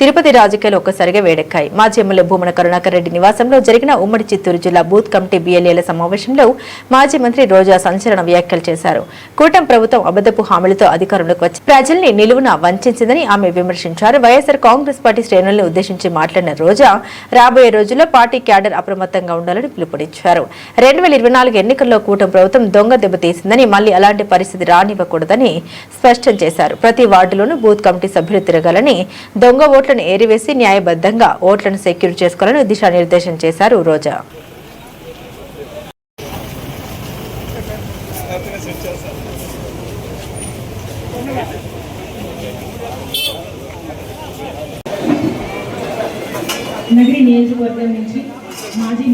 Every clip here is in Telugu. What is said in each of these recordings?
తిరుపతి రాజకీయాలు ఒక్కసారిగా వేడెక్కాయి. మాజీ ఎమ్మెల్యే భూమన కరుణాకర్ రెడ్డి నివాసంలో జరిగిన ఉమ్మడి చిత్తూరు జిల్లా బూత్ కమిటీ బిఎల్ఏల సమావేశంలో మాజీ మంత్రి రోజా సంచలన వ్యాఖ్యలు చేశారు. కూటమి ప్రభుత్వం అబద్ధపు హామీలతో అధికారంలోకి వచ్చి ప్రజల్ని నిలువున వంచిందని ఆమె విమర్శించారు. వైఎస్ఆర్ కాంగ్రెస్ పార్టీ శ్రేణులను ఉద్దేశించి మాట్లాడిన రోజా రాబోయే రోజుల్లో పార్టీ క్యాడర్ అప్రమత్తంగా ఉండాలని పిలుపునిచ్చారు. 2024 ఎన్నికల్లో కూటమి ప్రభుత్వం దొంగ దెబ్బతీసిందని, మళ్లీ అలాంటి పరిస్థితి రానివ్వకూడదని స్పష్టం చేశారు. ప్రతి వార్డులోనూ బూత్ కమిటీ సభ్యులు తిరగాలని, దొంగ ఓట్లను ఏరివేసి న్యాయబద్ధంగా ఓట్లను సెక్యూర్ చేసుకోవాలని దిశానిర్దేశం చేశారు రోజా. నగరి నియోజకవర్గం నుంచి మాజీ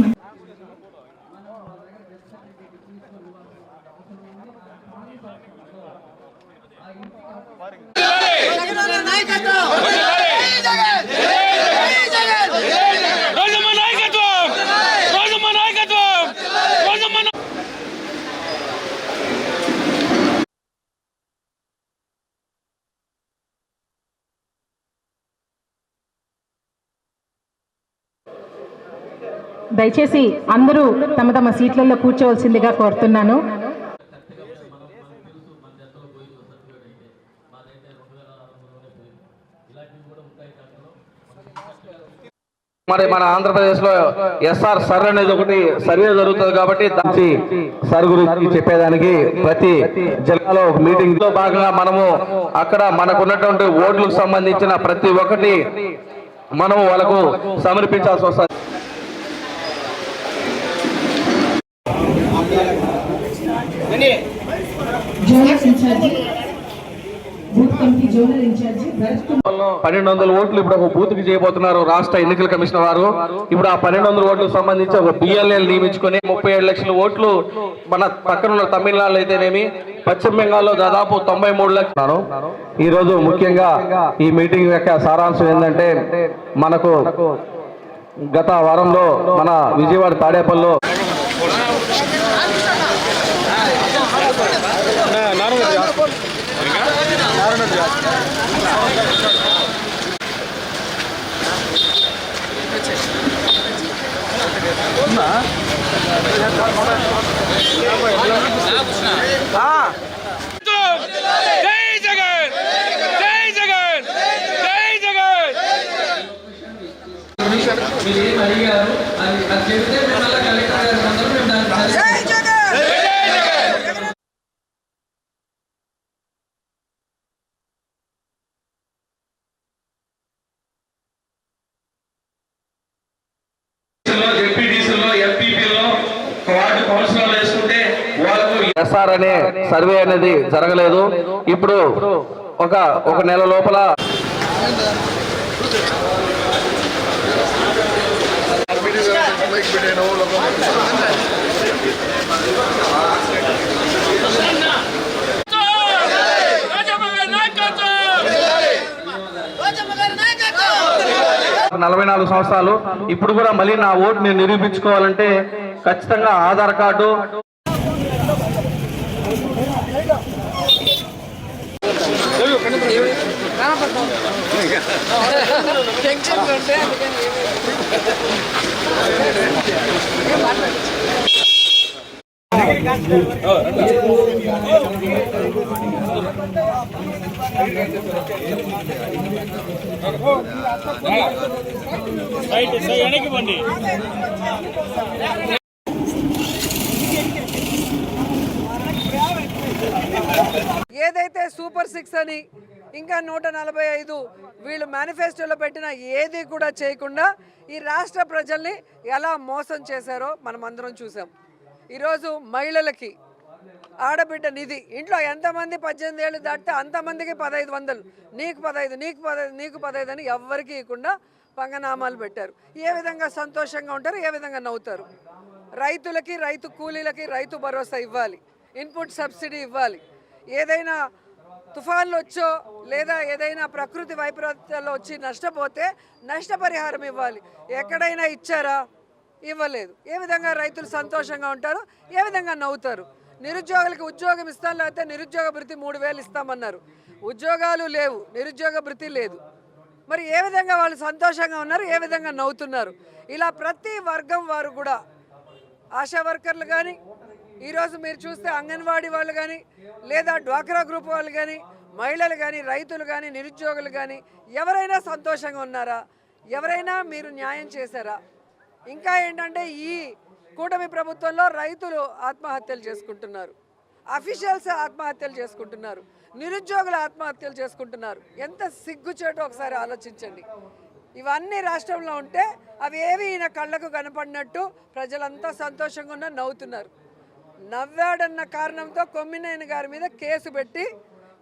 దయచేసి అందరూ తమ తమ సీట్లలో కూర్చోవలసిందిగా కోరుతున్నాను. మరి మన ఆంధ్రప్రదేశ్ లో ఎస్ఆర్ సర్ అనేది ఒకటి సర్వే జరుగుతుంది కాబట్టి దాని సర్ గురించి చెప్పేదానికి ప్రతి జిల్లాలో ఒక మీటింగ్ లో భాగంగా మనము అక్కడ మనకున్నటువంటి ఓట్లకు సంబంధించిన ప్రతి ఒక్కటి మనము వాళ్ళకు సమర్పించాల్సి వస్తుంది. Zonal incharge booth committee zonal incharge 1200 ఓట్లు ఇప్పుడు ఒక బూత్ కి చేయబోతున్నారు రాష్ట్ర ఎన్నికల కమిషనర్ వారు. ఇప్పుడు ఆ 1200 ఓట్లకు సంబంధించి ఒక బిఎల్ఏలు నియమించుకొని 37 లక్షల ఓట్లు మన పక్కన తమిళనాడులో అయితేనేమి, పశ్చిమ బెంగాల్లో దాదాపు 93 లక్షలు. ఈ రోజు ముఖ్యంగా ఈ మీటింగ్ యొక్క సారాంశం ఏంటంటే, మనకు గత వారంలో మన విజయవాడ తాడేపల్లిలో ఎస్ఆర్ అనే సర్వే అనేది జరగలేదు. ఇప్పుడు ఒక నెల లోపల నలభై 44 సంవత్సరాలు ఇప్పుడు కూడా మళ్ళీ నా ఓటు నేను నిరూపించుకోవాలంటే ఖచ్చితంగా ఆధార్ కార్డు ఏదైతే సూపర్ 6 అని ఇంకా 145 వీళ్ళు మేనిఫెస్టోలో పెట్టిన ఏది కూడా చేయకుండా ఈ రాష్ట్ర ప్రజల్ని ఎలా మోసం చేశారో మనం అందరం చూసాం. ఈరోజు మహిళలకి ఆడబిడ్డ నిధి, ఇంట్లో ఎంతమంది 18 ఏళ్ళు దాటితే అంతమందికి 1500, నీకు 15, నీకు 15, నీకు 15 అని ఎవ్వరికి ఇవ్వకుండా పంగనామాలు పెట్టారు. ఏ విధంగా సంతోషంగా ఉంటారు, ఏ విధంగా నవ్వుతారు? రైతులకి, రైతు కూలీలకి రైతు భరోసా ఇవ్వాలి, ఇన్పుట్ సబ్సిడీ ఇవ్వాలి. ఏదైనా తుఫాన్లు వచ్చో లేదా ఏదైనా ప్రకృతి వైపరీత్యాల్లో వచ్చి నష్టపోతే నష్టపరిహారం ఇవ్వాలి. ఎక్కడైనా ఇచ్చారా? ఇవ్వలేదు. ఏ విధంగా రైతులు సంతోషంగా ఉంటారు, ఏ విధంగా నవ్వుతారు? నిరుద్యోగులకు ఉద్యోగం ఇస్తాం, లేకపోతే నిరుద్యోగ భృతి 3000 ఇస్తామన్నారు. ఉద్యోగాలు లేవు, నిరుద్యోగ భృతి లేదు. మరి ఏ విధంగా వాళ్ళు సంతోషంగా ఉన్నారు, ఏ విధంగా నవ్వుతున్నారు? ఇలా ప్రతి వర్గం వారు కూడా, ఆశా వర్కర్లు కానీ, ఈరోజు మీరు చూస్తే అంగన్వాడీ వాళ్ళు కానీ, లేదా డ్వాక్రా గ్రూప్ వాళ్ళు కానీ, మహిళలు కానీ, రైతులు కానీ, నిరుద్యోగులు కానీ ఎవరైనా సంతోషంగా ఉన్నారా? ఎవరైనా మీరు న్యాయం చేశారా? ఇంకా ఏంటంటే ఈ కూటమి ప్రభుత్వంలో రైతులు ఆత్మహత్యలు చేసుకుంటున్నారు, అఫీషియల్స్ ఆత్మహత్యలు చేసుకుంటున్నారు, నిరుద్యోగులు ఆత్మహత్యలు చేసుకుంటున్నారు. ఎంత సిగ్గుచేటో ఒకసారి ఆలోచించండి. ఇవన్నీ రాష్ట్రంలో ఉంటే అవి ఏవి ఈయన కళ్ళకు కనపడినట్టు ప్రజలంతా సంతోషంగా ఉన్న నవ్వుతున్నారు. నవ్వాడన్న కారణంతో కొమ్మినేని గారి మీద కేసు పెట్టి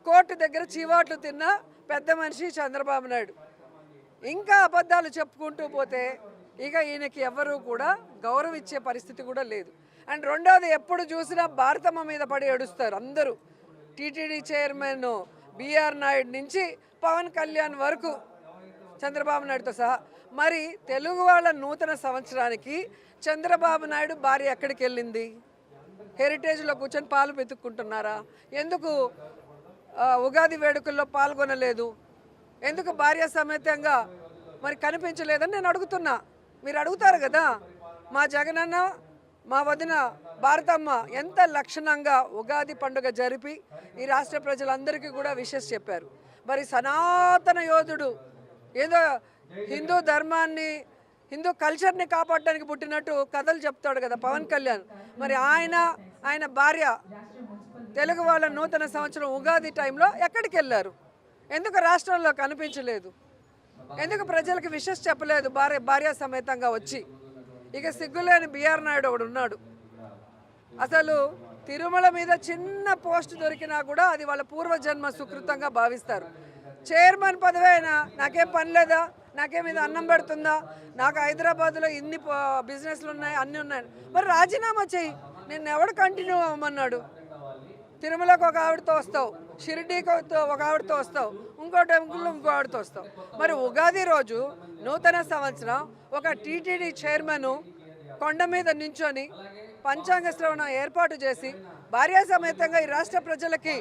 కోర్టు దగ్గర చీవాట్లు తిన్న పెద్ద మనిషి చంద్రబాబు నాయుడు. ఇంకా అబద్ధాలు చెప్పుకుంటూ పోతే ఇక ఈయనకి ఎవరు కూడా గౌరవం ఇచ్చే పరిస్థితి కూడా లేదు. అండ్ రెండవది, ఎప్పుడు చూసినా భారతమ్మ మీద పడి ఏడుస్తారు అందరూ. టీటీడీ చైర్మన్ బిఆర్ నాయుడు నుంచి పవన్ కళ్యాణ్ వరకు, చంద్రబాబు నాయుడుతో సహా. మరి తెలుగు వాళ్ళ నూతన సంవత్సరానికి చంద్రబాబు నాయుడు భార్య ఎక్కడికి వెళ్ళింది? హెరిటేజ్లో కూర్చొని పాలు వెతుక్కుంటున్నారా? ఎందుకు ఉగాది వేడుకల్లో పాల్గొనలేదు? ఎందుకు భార్య సమేతంగా మరి కనిపించలేదని నేను అడుగుతున్నా. మీరు అడుగుతారు కదా. మా జగనన్న, మా వదిన భారతమ్మ ఎంత లక్షణంగా ఉగాది పండుగ జరిపి ఈ రాష్ట్ర ప్రజలందరికీ కూడా విషెస్ చెప్పారు. మరి సనాతన యోధుడు ఏదో హిందూ ధర్మాన్ని, హిందూ కల్చర్ని కాపాడడానికి పుట్టినట్టు కథలు చెప్తాడు కదా పవన్ కళ్యాణ్. మరి ఆయన భార్య తెలుగు వాళ్ళ నూతన సంవత్సరం ఉగాది టైంలో ఎక్కడికి వెళ్ళారు? ఎందుకు రాష్ట్రంలో కనిపించలేదు? ఎందుకు ప్రజలకు విషెస్ చెప్పలేదు భార్య సమేతంగా వచ్చి? ఇక సిగ్గులేని బిఆర్ నాయుడు ఒకడు ఉన్నాడు. అసలు తిరుమల మీద చిన్న పోస్ట్ దొరికినా కూడా అది వాళ్ళ పూర్వజన్మ సుకృతంగా భావిస్తారు. చైర్మన్ పదవి అయినా నాకేం పని లేదా, నాకేం ఇది అన్నం పెడుతుందా, నాకు హైదరాబాద్లో ఇన్ని బిజినెస్లు ఉన్నాయి, అన్నీ ఉన్నాయి, మరి రాజీనామా చెయ్యి. నేను ఎవడు కంటిన్యూ అవ్వమన్నాడు? తిరుమలకు ఒక ఆవిడతో వస్తావు, షిరిడీకి ఒక ఆవిడతో వస్తావు, ఇంకో టెంపుల్లో ఇంకో ఆవిడతో వస్తావు. మరి ఉగాది రోజు నూతన సంవత్సరం ఒక టీటీడీ చైర్మన్ కొండ మీద నించొని పంచాంగ శ్రవణం ఏర్పాటు చేసి భార్యా సమేతంగా ఈ రాష్ట్ర ప్రజలకి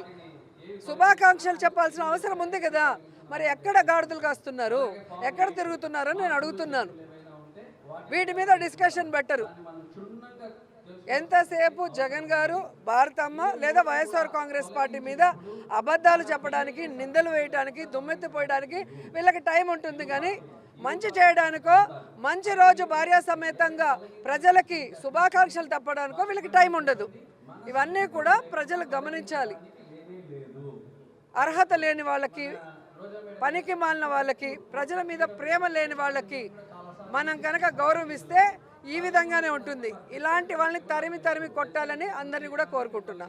శుభాకాంక్షలు చెప్పాల్సిన అవసరం ఉంది కదా. మరి ఎక్కడ గాడిదలు కాస్తున్నారు, ఎక్కడ తిరుగుతున్నారో నేను అడుగుతున్నాను. వీటి మీద డిస్కషన్ బెటరు. ఎంతసేపు జగన్ గారు, భారతమ్మ లేదా వైఎస్ఆర్ కాంగ్రెస్ పార్టీ మీద అబద్ధాలు చెప్పడానికి, నిందలు వేయడానికి, దుమ్మెత్తిపోయడానికి వీళ్ళకి టైం ఉంటుంది. కానీ మంచి చేయడానికో, మంచి రోజు భార్యా సమేతంగా ప్రజలకి శుభాకాంక్షలు తప్పడానికో వీళ్ళకి టైం ఉండదు. ఇవన్నీ కూడా ప్రజలు గమనించాలి. అర్హత లేని వాళ్ళకి, పనికి మాలిన వాళ్ళకి, ప్రజల మీద ప్రేమ లేని వాళ్ళకి మనం కనుక గౌరవం ఇస్తే ఈ విధంగానే ఉంటుంది. ఇలాంటి వాళ్ళని తరిమి కొట్టాలని అందరినీ కూడా కోరుకుంటున్నా.